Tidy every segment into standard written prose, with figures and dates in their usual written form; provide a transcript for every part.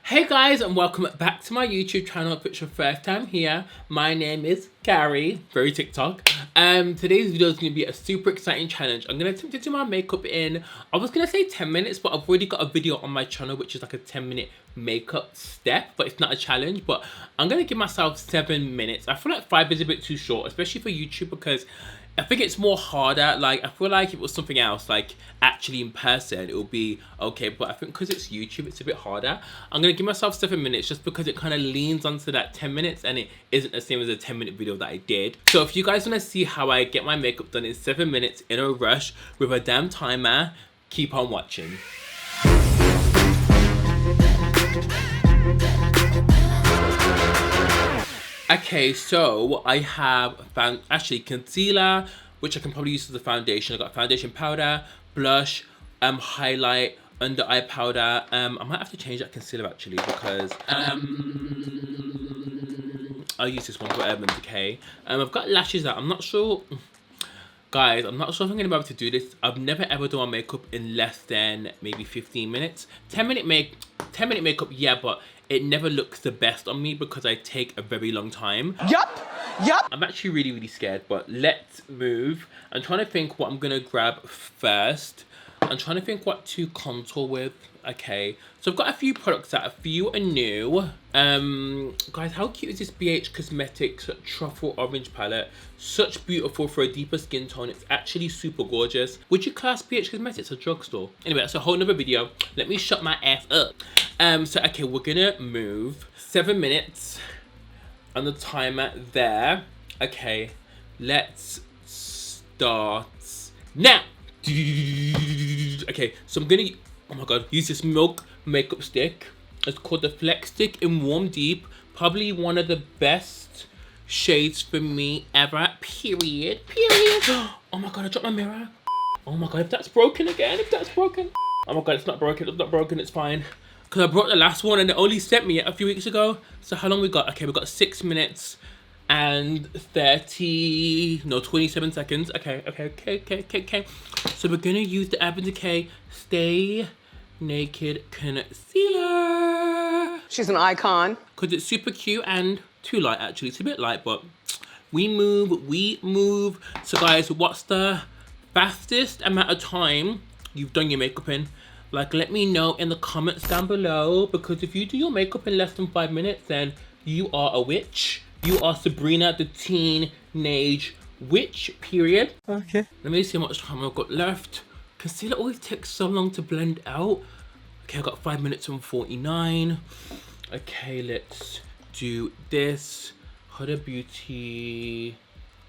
Hey guys, and welcome back to my YouTube channel. If it's your first time here, my name is Gary, very TikTok. Today's video is going to be a super exciting challenge. I'm going to attempt to do my makeup in, I was going to say 10 minutes, but I've already got a video on my channel which is like a 10-minute makeup step, but it's not a challenge. But I'm going to give myself 7 minutes. I feel like 5 is a bit too short, especially for YouTube, because I think it's more harder. Like, I feel like if it was something else, like actually in person, it would be okay. But I think because it's YouTube, it's a bit harder. I'm going to give myself 7 minutes just because it kind of leans onto that 10 minutes and it isn't the same as a 10-minute video that I did. So if you guys want to see how I get my makeup done in 7 minutes in a rush with a damn timer, keep on watching. Okay, so I have found actually concealer, which I can probably use as a foundation. I got foundation powder, blush, highlight, under eye powder. I might have to change that concealer actually because I'll use this one for Urban Decay. I've got lashes out. I'm not sure, guys. I'm not sure if I'm gonna be able to do this. I've never ever done my makeup in less than maybe 15 minutes. 10-minute makeup, yeah, but it never looks the best on me because I take a very long time. Yup. I'm actually really scared, but let's move. I'm trying to think what I'm gonna grab first. I'm trying to think what to contour with. Okay, so I've got a few products that a few are new. Guys, how cute is this BH Cosmetics Truffle Orange palette? Such beautiful for a deeper skin tone. It's actually super gorgeous. Would you class BH Cosmetics a drugstore? Anyway, that's a whole nother video. Let me shut my ass up. So okay, we're gonna move 7 minutes on the timer there. Okay, let's start now. Okay, so I'm gonna, oh my god, use this Milk makeup stick. It's called the Flex Stick in Warm Deep. Probably one of the best shades for me ever. Period. Oh my god, I dropped my mirror. Oh my god, if that's broken again, Oh my god, it's not broken, it's fine. Because I brought the last one and it only sent me it a few weeks ago. So how long we got? Okay, we got 6 minutes and 27 seconds. Okay. So we're gonna use the Urban Decay Stay Naked Concealer. She's an icon. Because it's super cute and too light actually. It's a bit light, but we move. So guys, what's the fastest amount of time you've done your makeup in? Like, let me know in the comments down below, because if you do your makeup in less than 5 minutes, then you are a witch. You are Sabrina the Teenage Witch, period. Okay. Let me see how much time I've got left. Concealer always takes so long to blend out. Okay, I've got 5 minutes and 49. Okay, let's do this. Huda Beauty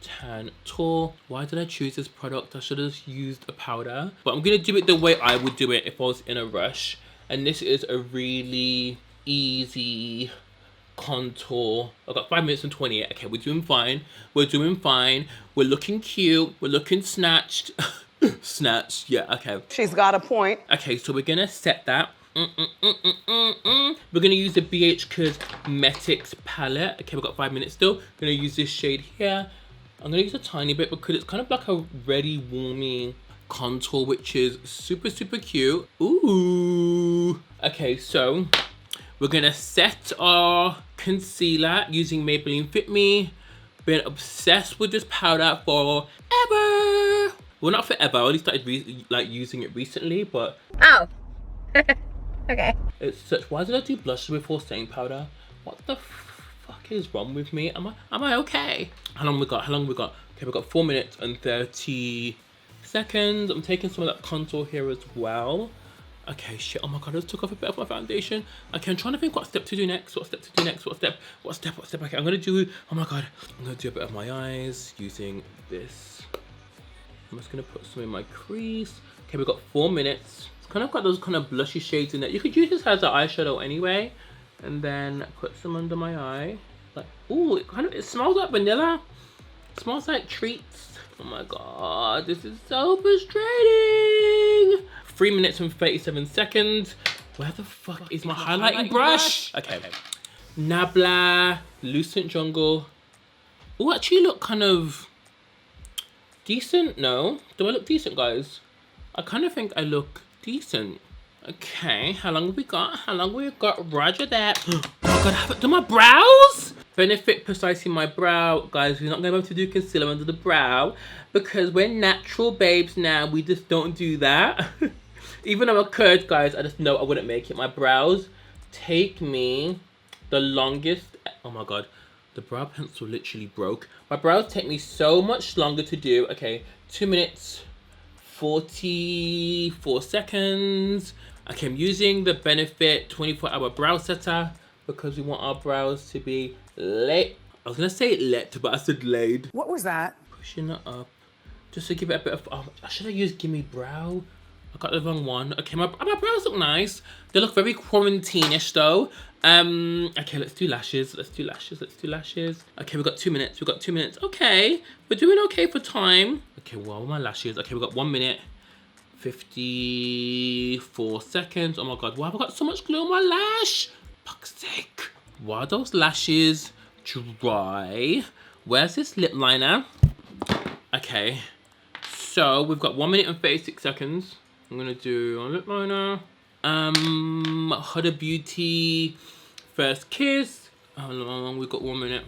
Tan Tour. Why did I choose this product? I should have used a powder. But I'm gonna do it the way I would do it if I was in a rush. And this is a really easy contour. I've got 5 minutes and 28. Okay, we're doing fine. We're looking cute. We're looking snatched. Snatched, yeah, okay. She's got a point. Okay, so we're gonna set that. We're gonna use the BH Cosmetics palette. Okay, we've got 5 minutes still. Gonna use this shade here. I'm gonna use a tiny bit because it's kind of like a ready warming contour, which is super cute. Ooh. Okay, so we're gonna set our concealer using Maybelline Fit Me. Been obsessed with this powder forever. Well, not forever. I only started using it recently, but oh. Okay. It's such. Why did I do blush before setting powder? What the fuck is wrong with me? Am I okay? How long we got? Okay, we got 4 minutes and 30 seconds. I'm taking some of that contour here as well. Okay, shit. Oh my god, I just took off a bit of my foundation. Okay, I'm trying to think what step to do next. What step? Okay, I'm gonna do. Oh my god, I'm gonna do a bit of my eyes using this. I'm just gonna put some in my crease. Okay, we've got 4 minutes. It's kind of got those kind of blushy shades in it. You could use this as an eyeshadow anyway, and then put some under my eye. Like, ooh, it smells like vanilla. It smells like treats. Oh my god, this is so frustrating. 3 minutes and 37 seconds. Where the fuck is my highlighting brush? Okay. Nabla, Lucent Jungle. Oh, actually look kind of decent. No, do I look decent, guys? I kind of think I look decent. Okay, how long have we got? How long have we got? Roger that. Oh my god, I haven't done my brows? Benefit precisely my brow. Guys, we're not going to be able to do concealer under the brow because we're natural babes now. We just don't do that. Even though I could, guys, I just know I wouldn't make it. My brows take me the longest. Oh my god, the brow pencil literally broke. My brows take me so much longer to do. Okay, 2 minutes, 44 seconds. Okay, I'm using the Benefit 24-hour brow setter because we want our brows to be lit. I was gonna say lit, but I said laid. What was that? Pushing it up, just to give it a bit of. Oh, should I use Gimme Brow? I got the wrong one. Okay, my brows look nice. They look very quarantine-ish though. Okay, let's do lashes. Let's do lashes. Let's do lashes. Okay, we've got 2 minutes. We've got 2 minutes. Okay, we're doing okay for time. Okay, well, my lashes. Okay, we've got 1 minute. 54 seconds. Oh my god, why have I got so much glue on my lash? Fuck's sake. Why are those lashes dry? Where's this lip liner? Okay, so we've got 1 minute and 36 seconds. I'm gonna do a lip liner. Huda Beauty First Kiss. Oh, we've got 1 minute.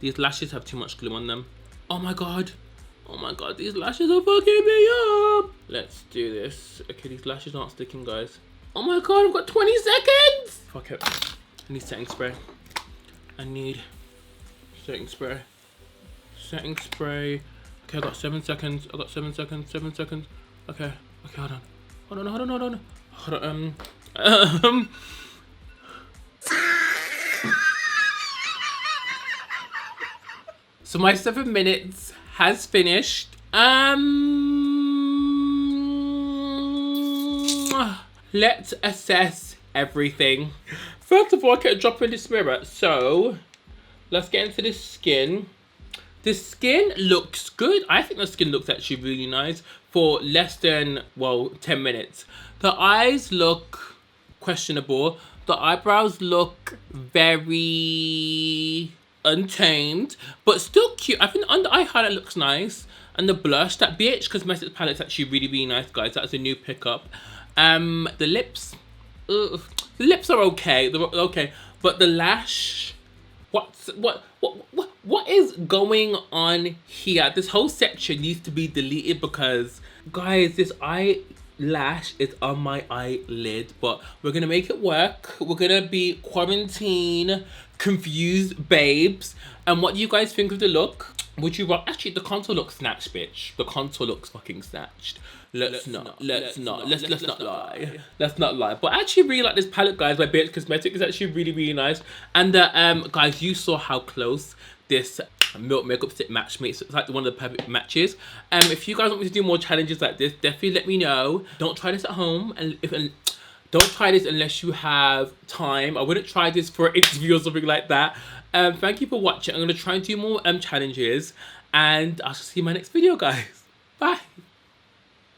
These lashes have too much glue on them. Oh my god. Oh my god, these lashes are fucking me up. Let's do this. Okay, these lashes aren't sticking, guys. Oh my god, I've got 20 seconds. Fuck it. I need setting spray. I need setting spray. Setting spray. Okay, I got 7 seconds. I got 7 seconds. 7 seconds. Okay. Okay, hold on. Hold on, hold on, hold on. Hold on. So my 7 minutes has finished. Let's assess everything. First of all, I kept dropping this mirror. So let's get into the skin. The skin looks good. I think the skin looks actually really nice for less than, well, 10 minutes. The eyes look questionable. The eyebrows look very untamed, but still cute. I think the under eye highlight looks nice. And the blush, that BH Cosmetics palette's actually really, really nice, guys. That's a new pickup. The lips, ugh. The lips are okay. They're okay, but the lash, what is going on here? This whole section needs to be deleted because, guys, this eyelash is on my eyelid, but we're gonna make it work. We're gonna be quarantine confused babes. And what do you guys think of the look? Would you actually, the contour looks snatched, bitch. The contour looks fucking snatched. Let's not lie. Let's not lie. But I actually really like this palette, guys, by BH Cosmetics. It's actually really, really nice. And guys, you saw how close this Milk makeup stick matched me. It's like one of the perfect matches. If you guys want me to do more challenges like this, definitely let me know. Don't try this at home, and don't try this unless you have time. I wouldn't try this for an interview or something like that. Thank you for watching. I'm gonna try and do more challenges, and I'll see you in my next video, guys. Bye.